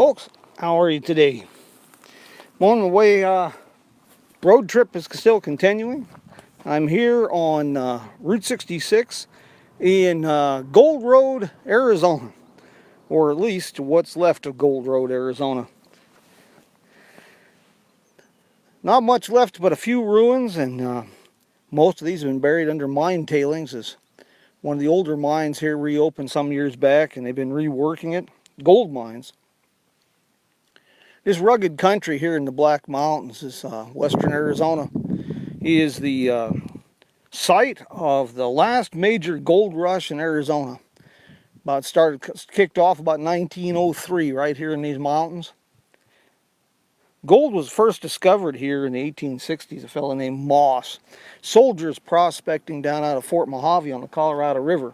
Folks, how are you today? I'm on the way. Road trip is still continuing. I'm here on Route 66 in Goldroad, Arizona, or at least what's left of Goldroad, Arizona. Not much left but a few ruins, and most of these have been buried under mine tailings, as one of the older mines here reopened some years back and they've been reworking it. Gold mines. This rugged country here in the Black Mountains, this western Arizona, is the site of the last major gold rush in Arizona. Kicked off about 1903 right here in these mountains. Gold was first discovered here in the 1860s. A fellow named Moss. Soldiers prospecting down out of Fort Mojave on the Colorado River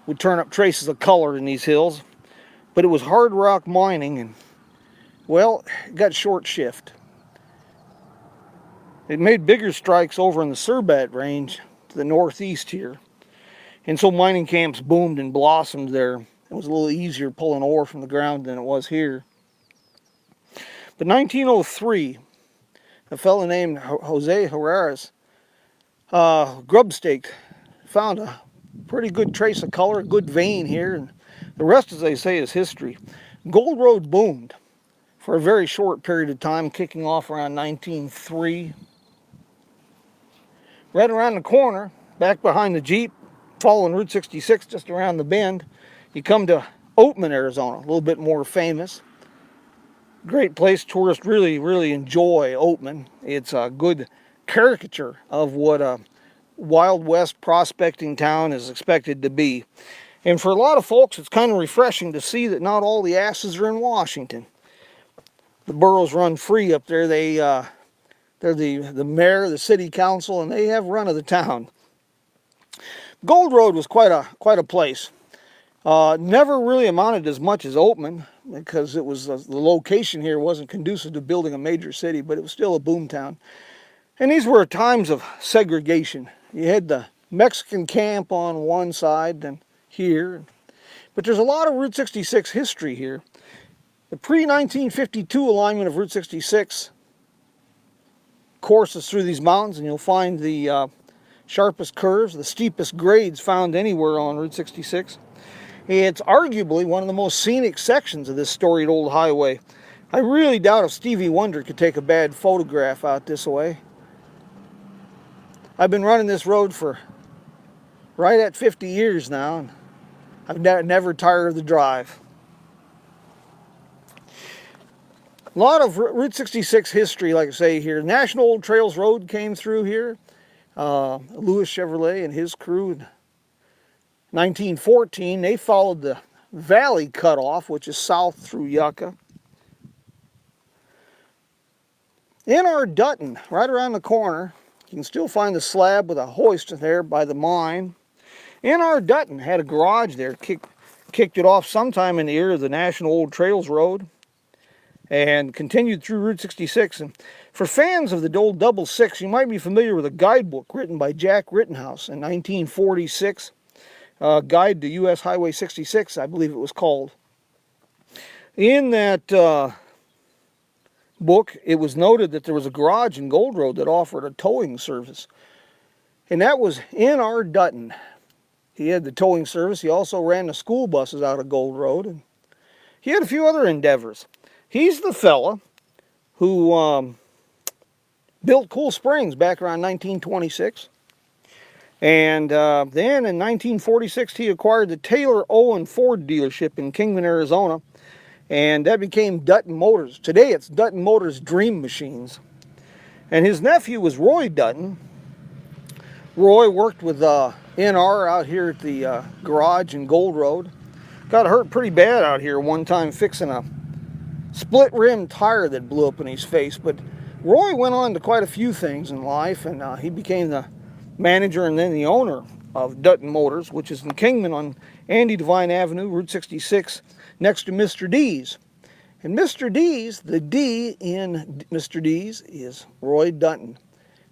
would turn up traces of color in these hills. But it was hard rock mining, and, well, it got short shift. It made bigger strikes over in the Surbat Range to the northeast here. And so mining camps boomed and blossomed there. It was a little easier pulling ore from the ground than it was here. But 1903, a fellow named Jose Herrera's grubstake found a pretty good trace of color, a good vein here, and the rest, as they say, is history. Goldroad boomed for a very short period of time, kicking off around 1903. Right around the corner, back behind the Jeep, following Route 66 just around the bend, you come to Oatman, Arizona, a little bit more famous. Great place. Tourists really enjoy Oatman. It's a good caricature of what a Wild West prospecting town is expected to be. And for a lot of folks, it's kind of refreshing to see that not all the asses are in Washington. The boroughs run free up there. They're the mayor, the city council, and they have run of the town. Goldroad was quite a place. Never really amounted as much as Oatman, because it was the location here wasn't conducive to building a major city, but it was still a boom town. And these were times of segregation. You had the Mexican camp on one side and here, but there's a lot of Route 66 history here. The pre-1952 alignment of Route 66 courses through these mountains, and you'll find the sharpest curves, the steepest grades found anywhere on Route 66. It's arguably one of the most scenic sections of this storied old highway. I really doubt if Stevie Wonder could take a bad photograph out this way. I've been running this road for right at 50 years now, and I've never tired of the drive. A lot of Route 66 history, like I say here. National Old Trails Road came through here. Louis Chevrolet and his crew in 1914, they followed the valley cutoff, which is south through Yucca. In our Dutton, right around the corner, you can still find the slab with a hoist there by the mine. N.R. Dutton had a garage there, kicked it off sometime in the era of the National Old Trails Road, and continued through Route 66. And for fans of the old Double Six, you might be familiar with a guidebook written by Jack Rittenhouse in 1946, Guide to U.S. Highway 66, I believe it was called. In that book, it was noted that there was a garage in Goldroad that offered a towing service, and that was N.R. Dutton. He had the towing service. He also ran the school buses out of Goldroad, and he had a few other endeavors. He's the fella who built Cool Springs back around 1926. And then in 1946, he acquired the Taylor Owen Ford dealership in Kingman, Arizona. And that became Dutton Motors. Today it's Dutton Motors Dream Machines. And his nephew was Roy Dutton. Roy worked with NR out here at the garage in Goldroad. Got hurt pretty bad out here one time fixing a split rim tire that blew up in his face. But Roy went on to quite a few things in life, and he became the manager and then the owner of Dutton Motors, which is in Kingman on Andy Devine Avenue, Route 66, next to Mr. D's. And Mr. D's, the D in Mr. D's is Roy Dutton.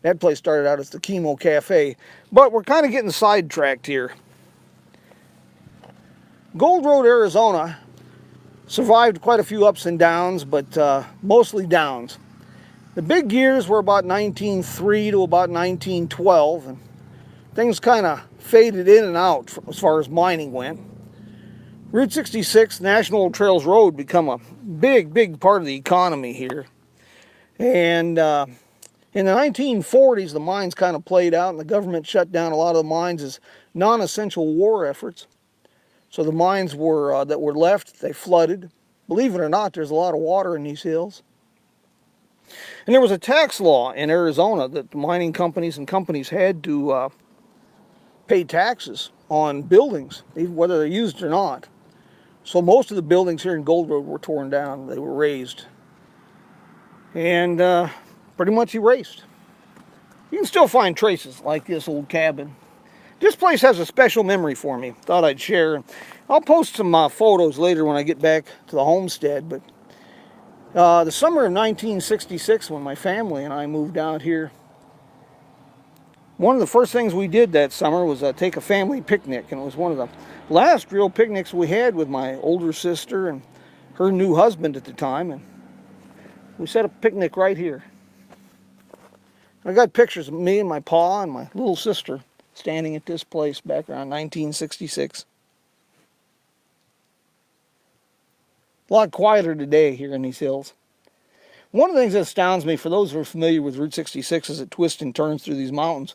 That place started out as the Chemo Cafe. But we're kind of getting sidetracked here. Goldroad, Arizona Survived quite a few ups and downs, but mostly downs. The big years were about 1903 to about 1912, and things kind of faded in and out as far as mining went. Route 66, National Old Trails Road, become a big part of the economy here. And in the 1940s, the mines kind of played out, and the government shut down a lot of the mines as non-essential war efforts. So the mines were that were left, they flooded. Believe it or not, there's a lot of water in these hills. And there was a tax law in Arizona that the mining companies and companies had to pay taxes on buildings, whether they're used or not. So most of the buildings here in Goldroad were torn down. They were razed and pretty much erased. You can still find traces like this old cabin. This place has a special memory for me. Thought I'd share. I'll post some photos later when I get back to the homestead. But the summer of 1966, when my family and I moved out here, one of the first things we did that summer was take a family picnic. And it was one of the last real picnics we had with my older sister and her new husband at the time. And we set up a picnic right here. I got pictures of me and my pa and my little sister standing at this place back around 1966. A lot quieter today here in these hills. One of the things that astounds me, for those who are familiar with Route 66 as it twists and turns through these mountains,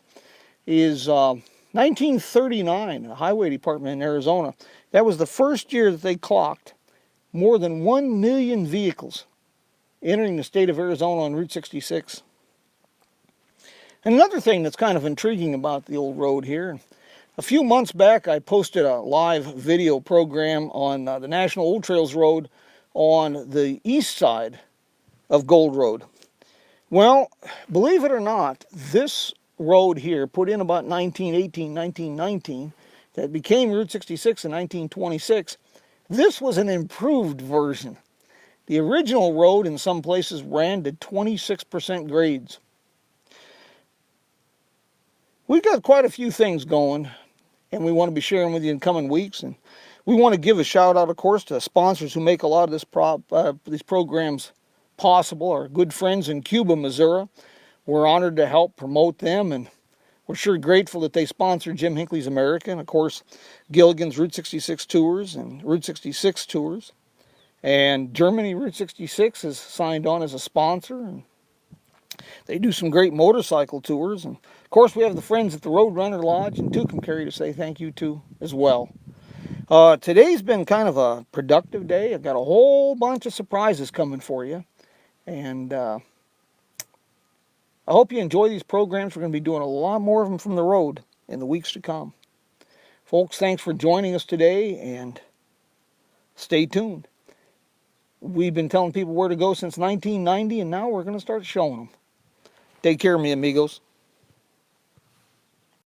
is 1939, the Highway Department in Arizona. That was the first year that they clocked more than 1 million vehicles entering the state of Arizona on Route 66. And another thing that's kind of intriguing about the old road here, a few months back I posted a live video program on the National Old Trails Road on the east side of Goldroad. Well, believe it or not, this road here, put in about 1918, 1919, that became Route 66 in 1926, this was an improved version. The original road in some places ran to 26% grades. We've got quite a few things going, and we want to be sharing with you in coming weeks. And we want to give a shout out, of course, to sponsors who make a lot of these programs possible. Our good friends in Cuba, Missouri. We're honored to help promote them, and we're sure grateful that they sponsor Jim Hinckley's America, and of course Gilligan's Route 66 Tours and Route 66 Tours. And Germany Route 66 is signed on as a sponsor, and they do some great motorcycle tours. And of course we have the friends at the Roadrunner Lodge and Tucumcari to say thank you to as well. Today's been kind of a productive day. I've got a whole bunch of surprises coming for you. And I hope you enjoy these programs. We're going to be doing a lot more of them from the road in the weeks to come. Folks, thanks for joining us today, and stay tuned. We've been telling people where to go since 1990, and now we're going to start showing them. Take care of me, amigos.